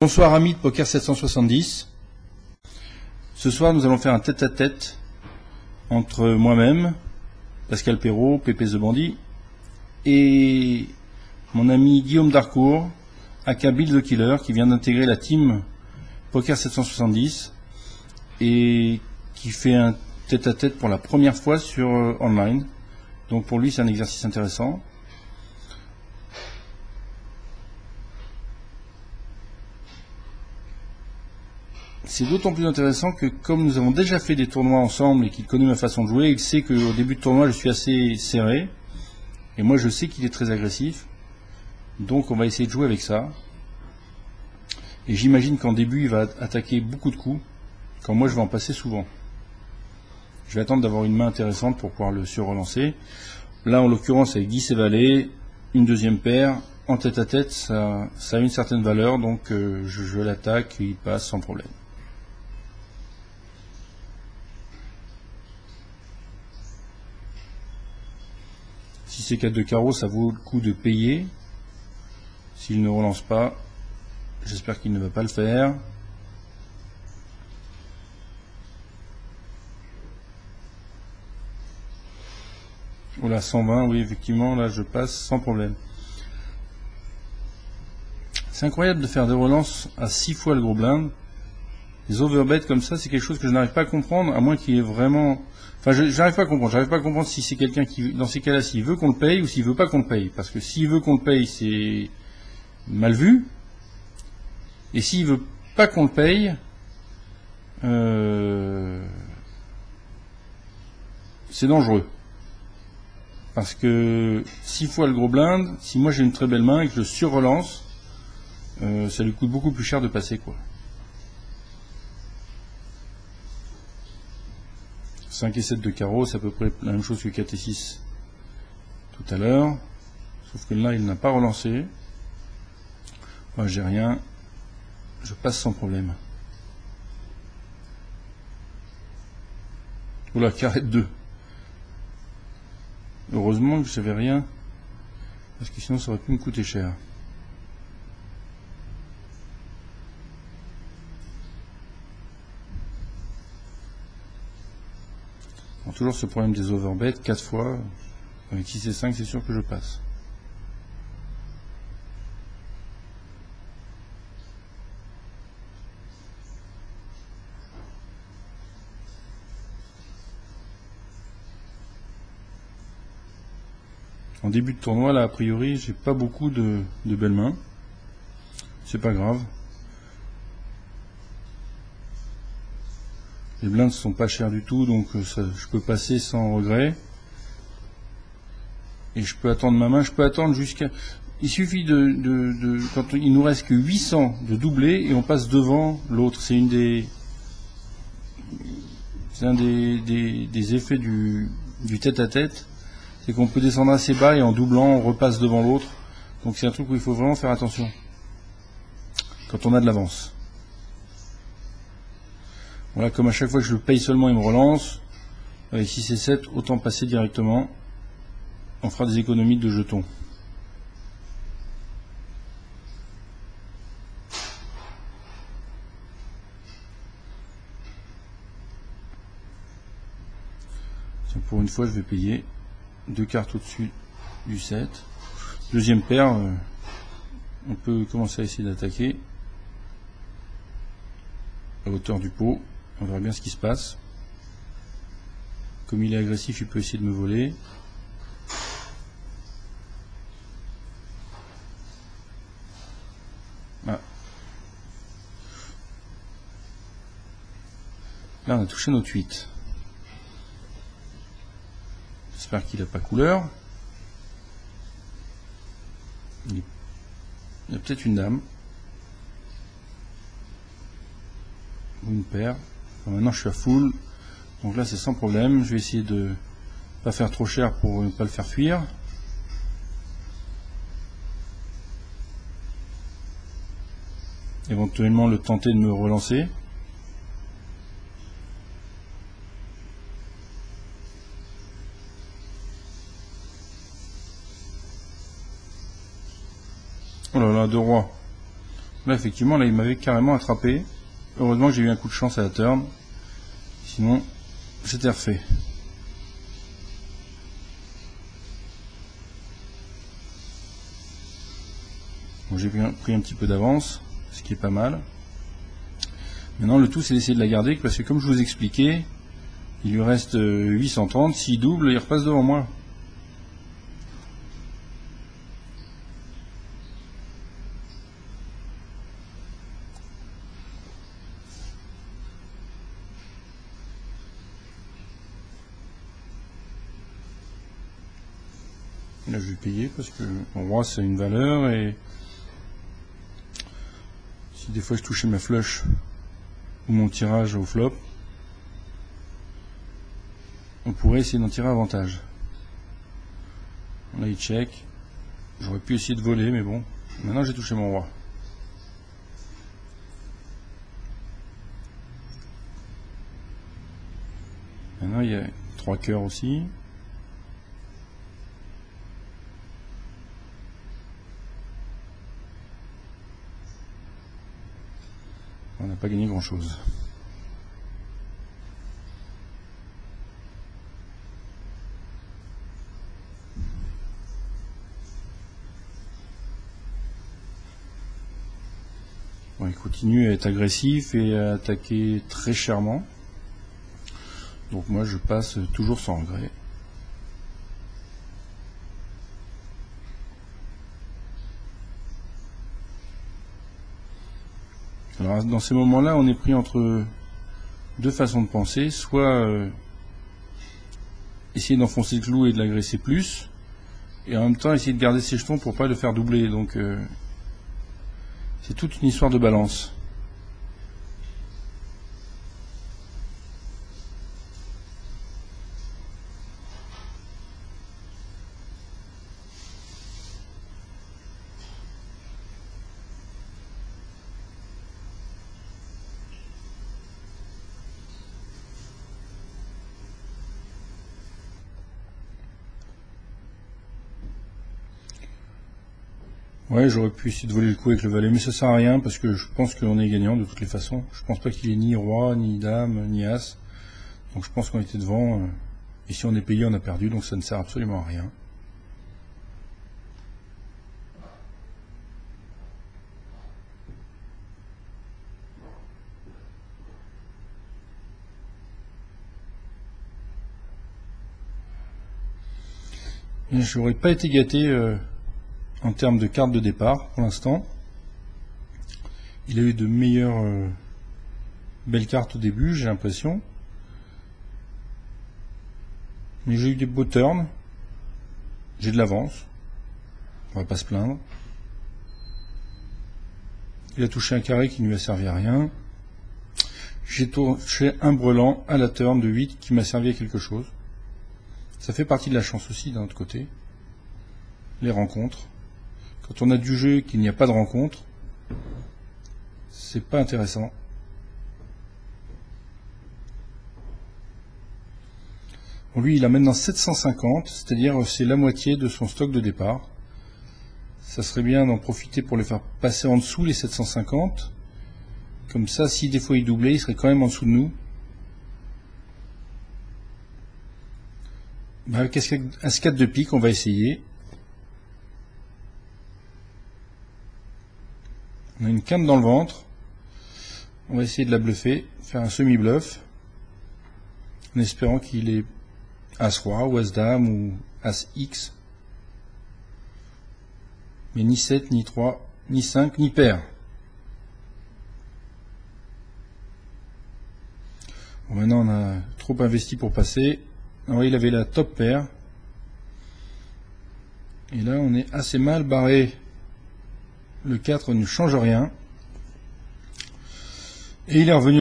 Bonsoir amis de Poker 770. Ce soir nous allons faire un tête-à-tête entre moi-même, Pascal Perrault, Pépé The Bandit, et mon ami Guillaume Darcourt, aka Bill the Killer, qui vient d'intégrer la team Poker 770 et qui fait un tête-à-tête pour la première fois sur online. Donc pour lui c'est un exercice intéressant. C'est d'autant plus intéressant que comme nous avons déjà fait des tournois ensemble et qu'il connaît ma façon de jouer, il sait qu'au début de tournoi je suis assez serré. Et moi je sais qu'il est très agressif. Donc on va essayer de jouer avec ça. Et j'imagine qu'en début il va attaquer beaucoup de coups, quand moi je vais en passer souvent. Je vais attendre d'avoir une main intéressante pour pouvoir le surrelancer. Là en l'occurrence avec 10 et valet, une deuxième paire, en tête à tête, ça a une certaine valeur, donc je l'attaque et il passe sans problème. Si c'est 4 de carreau, ça vaut le coup de payer. S'il ne relance pas, j'espère qu'il ne va pas le faire. Oula, 120, oui, effectivement, là je passe sans problème. C'est incroyable de faire des relances à 6 fois le gros blind. Les overbets comme ça, c'est quelque chose que je n'arrive pas à comprendre, à moins qu'il y ait vraiment... Enfin, j'arrive pas à comprendre. J'arrive pas à comprendre si c'est quelqu'un qui, dans ces cas-là, s'il veut qu'on le paye ou s'il veut pas qu'on le paye. Parce que s'il veut qu'on le paye, c'est mal vu. Et s'il veut pas qu'on le paye, c'est dangereux. Parce que 6 fois le gros blind, si moi j'ai une très belle main et que je surrelance, ça lui coûte beaucoup plus cher de passer, quoi. 5 et 7 de carreau, c'est à peu près la même chose que 4 et 6 tout à l'heure. Sauf que là, il n'a pas relancé. Moi, j'ai rien. Je passe sans problème. Oula, carré de 2. Heureusement que je savais rien. Parce que sinon, ça aurait pu me coûter cher. Toujours ce problème des overbets, 4 fois, avec 6 et 5, c'est sûr que je passe. En début de tournoi, là, a priori, j'ai pas beaucoup de belles mains. C'est pas grave. Les blindes sont pas chers du tout, donc je peux passer sans regret. Et je peux attendre ma main, je peux attendre jusqu'à... Il suffit quand il nous reste que 800 de doubler et on passe devant l'autre. C'est un des effets du tête-à-tête. C'est qu'on peut descendre assez bas et en doublant, on repasse devant l'autre. Donc c'est un truc où il faut vraiment faire attention. Quand on a de l'avance. Voilà, comme à chaque fois que je le paye seulement, il me relance. Avec 6 et 7, autant passer directement. On fera des économies de jetons. Tiens, pour une fois, je vais payer 2 cartes au-dessus du 7. Deuxième paire, on peut commencer à essayer d'attaquer à hauteur du pot. On verra bien ce qui se passe. Comme il est agressif, il peut essayer de me voler. Ah. Là, on a touché notre 8. J'espère qu'il n'a pas couleur. Il y a peut-être une dame. Ou une paire. Bon, maintenant je suis à full. Donc là c'est sans problème. Je vais essayer de pas faire trop cher pour ne pas le faire fuir. Éventuellement le tenter de me relancer. Oh là là, 2 rois. Là, effectivement, là, il m'avait carrément attrapé. Heureusement que j'ai eu un coup de chance à la turn. Sinon, c'était refait. Bon, j'ai pris un petit peu d'avance, ce qui est pas mal. Maintenant, le tout, c'est d'essayer de la garder, parce que comme je vous expliquais, il lui reste 830. S'il double, il repasse devant moi. Là, je vais payer parce que mon roi, c'est une valeur, et si des fois je touchais ma flush ou mon tirage au flop, on pourrait essayer d'en tirer avantage. Là, il check. J'aurais pu essayer de voler, mais bon. Maintenant, j'ai touché mon roi. Maintenant, il y a 3 cœurs aussi. On n'a pas gagné grand-chose. Bon, il continue à être agressif et à attaquer très chèrement. Donc moi, je passe toujours sans regret. Alors, dans ces moments-là, on est pris entre deux façons de penser. Soit essayer d'enfoncer le clou et de l'agresser plus, et en même temps essayer de garder ses jetons pour pas le faire doubler. Donc c'est toute une histoire de balance. Ouais, j'aurais pu essayer de voler le coup avec le valet, mais ça sert à rien parce que je pense qu'on est gagnant de toutes les façons. Je pense pas qu'il ait ni roi, ni dame, ni as. Donc je pense qu'on était devant. Et si on est payé, on a perdu, donc ça ne sert absolument à rien. Je n'aurais pas été gâté en termes de cartes de départ pour l'instant. Il a eu de meilleures belles cartes au début, j'ai l'impression. Mais j'ai eu des beaux turns. J'ai de l'avance. On va pas se plaindre. Il a touché un carré qui ne lui a servi à rien. J'ai touché un brelan à la turn de 8 qui m'a servi à quelque chose. Ça fait partie de la chance aussi d'un autre côté. Les rencontres. Quand on a du jeu et qu'il n'y a pas de rencontre, c'est pas intéressant. Bon, lui, il a maintenant 750, c'est-à-dire c'est la moitié de son stock de départ. Ça serait bien d'en profiter pour le faire passer en dessous les 750. Comme ça, si des fois il doublait, il serait quand même en dessous de nous. Ben, avec un 4 de pique, on va essayer. On a une quinte dans le ventre. On va essayer de la bluffer, faire un semi-bluff, en espérant qu'il ait As-Roi ou As-Dame ou As-X. Mais ni 7, ni 3, ni 5, ni paire. Bon, maintenant on a trop investi pour passer. Alors il avait la top paire. Et là on est assez mal barré. Le 4 ne change rien. Et il est revenu